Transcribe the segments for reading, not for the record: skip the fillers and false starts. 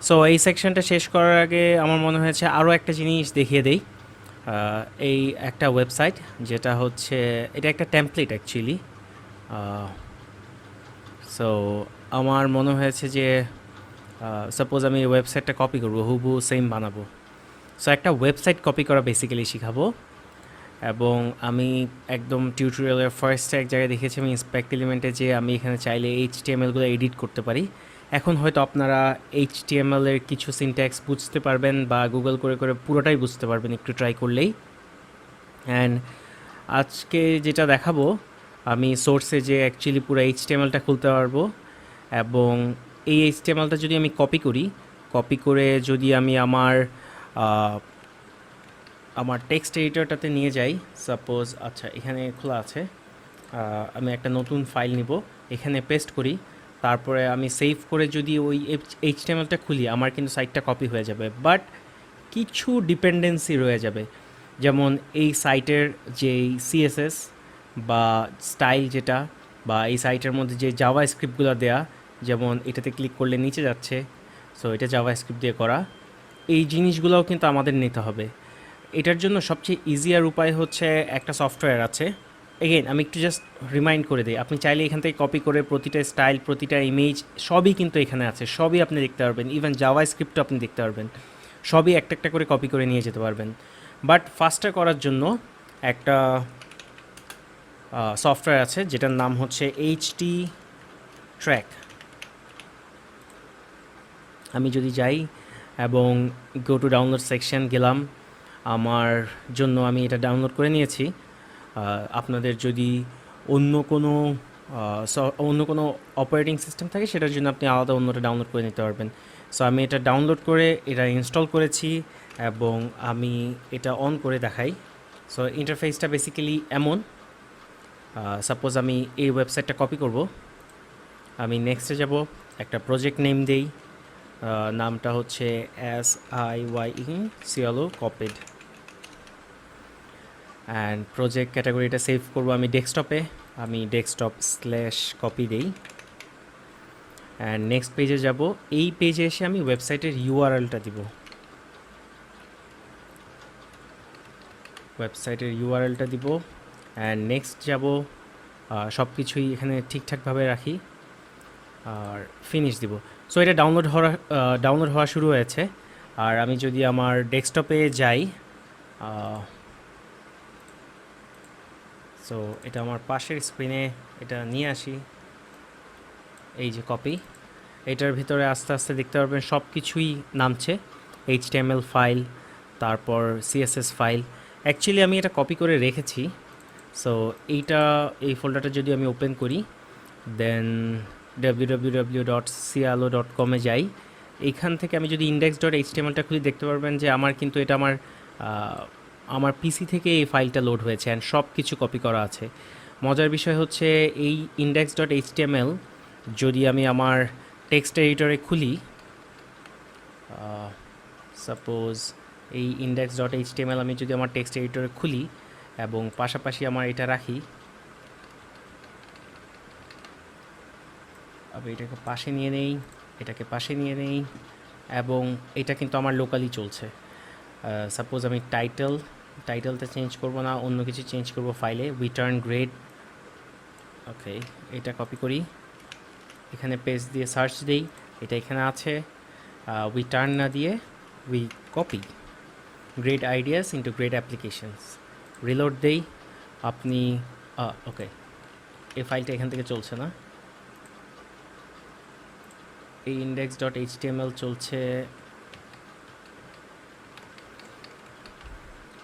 So এই সেকশনটা শেষ করার আগে আমার মনে হয়েছে আরও একটা জিনিস দেখিয়ে দেই। এই একটা ওয়েবসাইট যেটা হচ্ছে, এটা একটা টেমপ্লেট অ্যাকচুয়ালি। সো আমার মনে হয়েছে যে সাপোজ আমি এই ওয়েবসাইটটা কপি করবো, হুবহু সেম বানাবো। সো একটা ওয়েবসাইট কপি করা বেসিক্যালি শিখাবো। এবং আমি একদম টিউটোরিয়ালের ফার্স্টে এক জায়গায় দেখেছি আমি ইন্সপেক্ট এলিমেন্টে, যে আমি এখানে চাইলে এইচটিএমএলগুলো এডিট করতে পারি। এখন হয়তো আপনারা এইচটিএমএল এর কিছু সিনট্যাক্স বুঝতে পারবেন বা গুগল করে করে পুরোটাই বুঝতে পারবেন একটু ট্রাই করলেই। অ্যান্ড আজকে যেটা দেখাবো, আমি সোর্সে যে অ্যাকচুয়ালি পুরো এইচটিএমএলটা খুলতে পারবো। এবং এই এইচটিএমএলটা যদি আমি কপি করি, কপি করে যদি আমি আমার টেক্সট এডিটরটাতে নিয়ে যাই, সাপোজ আচ্ছা এখানে খোলা আছে, আমি একটা নতুন ফাইল নিব, এখানে পেস্ট করি, তারপরে আমি সেভ করে যদি ওই এইচটিএমএলটা খুলি, আমার কিন্তু সাইটটা কপি হয়ে যাবে। বাট কিছু ডিপেন্ডেন্সি রয়ে যাবে, যেমন এই সাইটের যে সিএসএস বা স্টাইল যেটা, বা এই সাইটের মধ্যে যে জাভা স্ক্রিপ্টগুলো দেয়া, যেমন এটাতে ক্লিক করলে নিচে যাচ্ছে, সো এটা জাভা স্ক্রিপ্ট দিয়ে করা, এই জিনিসগুলোও কিন্তু আমাদের নিতে হবে। এটার জন্য সবচেয়ে ইজিয়ার উপায় হচ্ছে একটা সফটওয়্যার আছে। এগেইন আমি একটু জাস্ট রিমাইন্ড করে দিই, আপনি চাইলে এখান থেকে কপি করে প্রতিটা স্টাইল, প্রতিটা ইমেজ সবই কিন্তু এখানে আছে, সবই আপনি দেখতে পারবেন। ইভেন জাভা স্ক্রিপ্টও আপনি দেখতে পারবেন, সবই একটা একটা করে কপি করে নিয়ে যেতে পারবেন। বাট ফাস্টার করার জন্য একটা সফটওয়্যার আছে যেটার নাম হচ্ছে এইচটি ট্র্যাক। আমি যদি যাই এবং গো টু ডাউনলোড সেকশন গেলাম, আমার জন্য আমি এটা ডাউনলোড করে নিয়েছি। আপনাদের যদি অন্য কোনো অন্য কোনো অপারেটিং সিস্টেম থাকে, সেটার জন্য আপনি আলাদা অন্যটা ডাউনলোড করে নিতে পারবেন। সো আমি এটা ডাউনলোড করে এটা ইনস্টল করেছি এবং আমি এটা অন করে দেখাই। সো ইন্টারফেসটা বেসিক্যালি এমন। সাপোজ আমি এই ওয়েবসাইটটা কপি করব, আমি নেক্সটে যাব, একটা প্রজেক্ট নেম দেই, নামটা হচ্ছে SIYE কপিড, অ্যান্ড প্রজেক্ট ক্যাটাগরিটা সেভ করব আমি ডেস্কটপে, আমি ডেস্কটপ স্ল্যাশ কপি দেই। অ্যান্ড নেক্সট পেজে যাব, এই পেজে এসে আমি ওয়েবসাইটের ইউআরএলটা দিব, অ্যান্ড নেক্সট যাব, সব কিছুই এখানে ঠিকঠাকভাবে রাখি আর ফিনিশ দিব। সো এটা ডাউনলোড হওয়া শুরু হয়েছে। আর আমি যদি আমার ডেস্কটপে যাই, সো এটা আমার পাশের স্ক্রিনে এটা নিয়ে আসি, এই যে কপি, এটার ভিতরে আস্তে আস্তে দেখতে পারবেন সব কিছুই নামছে, এইচটিএমএল ফাইল, তারপর সিএসএস ফাইল। অ্যাকচুয়ালি আমি এটা কপি করে রেখেছি। সো এই ফোল্ডারটা যদি আমি ওপেন করি, দেন www.cialo.com এ যাই, এইখান থেকে আমি যদি index.htmlটা খুলি, দেখতে পারবেন যে আমার কিন্তু এটা আমার পিসি থেকে এই ফাইলটা লোড হয়েছে অ্যান্ড সব কিছু কপি করা আছে। মজার বিষয় হচ্ছে এই index.html যদি আমি আমার টেক্সট এডিটরে খুলি, সাপোজ এই index.html আমি যদি আমার টেক্সট এডিটরে খুলি এবং পাশাপাশি আমার এটা রাখি, আমি এটাকে পাশে নিয়ে নেই, এটাকে পাশে নিয়ে নেই, এবং এটা কিন্তু আমার লোকালি চলছে। সাপোজ আমি টাইটেলটা চেঞ্জ করব না, অন্য কিছু চেঞ্জ করব ফাইলে, রিটার্ন গ্রেড, ওকে, এটা কপি করি, এখানে পেজ দিয়ে সার্চ দিই, এটা এখানে আছে, রিটার্ন না দিয়ে we copy great ideas into great applications, reload দেই, আপনি ওকে, এই ফাইলটা এখান থেকে চলছে না, এই index.html চলছে,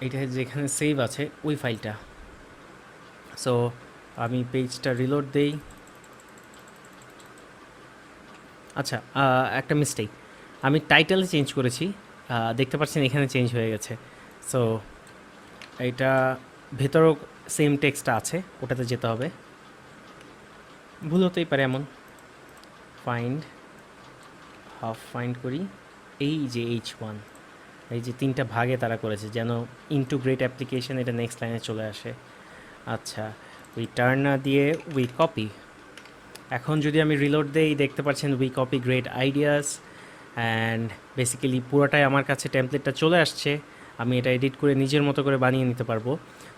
এটা যেখানে সেভ আছে ওই ফাইলটা। সো আমি পেজটা রিলোড দেই। আচ্ছা, একটা মিস্টেক, আমি টাইটেলে চেঞ্জ করেছি, দেখতে পাচ্ছেন এখানে চেঞ্জ হয়ে গেছে। সো এটা ভেতরেও সেম টেক্সটটা আছে, ওটাতে যেতে হবে, ভুল হতেই পারে এমন। ফাইন্ড করি, এই যে H1, এই যে 3টা ভাগে তারা করেছে যেন ইনটু গ্রেট অ্যাপ্লিকেশন এটা নেক্সট লাইনে চলে আসে। আচ্ছা, উই টার্ন না দিয়ে উই কপি, এখন যদি আমি রিলোড দেই, দেখতে পাচ্ছেন we copy great ideas, and basically পুরোটাই আমার কাছে টেমপ্লেটটা চলে আসছে। আমি এটা এডিট করে নিজের মতো করে বানিয়ে নিতে পারবো।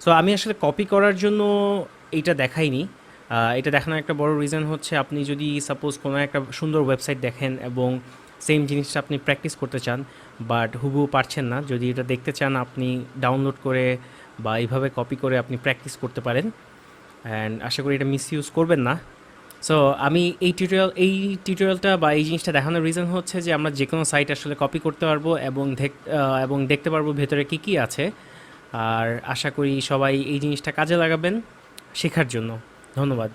সো আমি আসলে কপি করার জন্য এইটা দেখাইনি। এটা দেখানোর একটা বড় রিজন হচ্ছে আপনি যদি সাপোজ কোনো একটা সুন্দর ওয়েবসাইট দেখেন এবং সেম জিনিসটা আপনি প্র্যাকটিস করতে চান, বাট হুবহু পারছেন না, যদি এটা দেখতে চান আপনি ডাউনলোড করে বা এইভাবে কপি করে আপনি প্র্যাকটিস করতে পারেন। অ্যান্ড আশা করি এটা মিসইউজ করবেন না। সো আমি এই টিউটোরিয়ালটা বা এই জিনিসটা দেখানোর রিজন হচ্ছে যে আমরা যে কোনো সাইট আসলে কপি করতে পারবো এবং দেখতে পারবো ভেতরে কী কী আছে। আর আশা করি সবাই এই জিনিসটা কাজে লাগাবেন শেখার জন্য। ধন্যবাদ।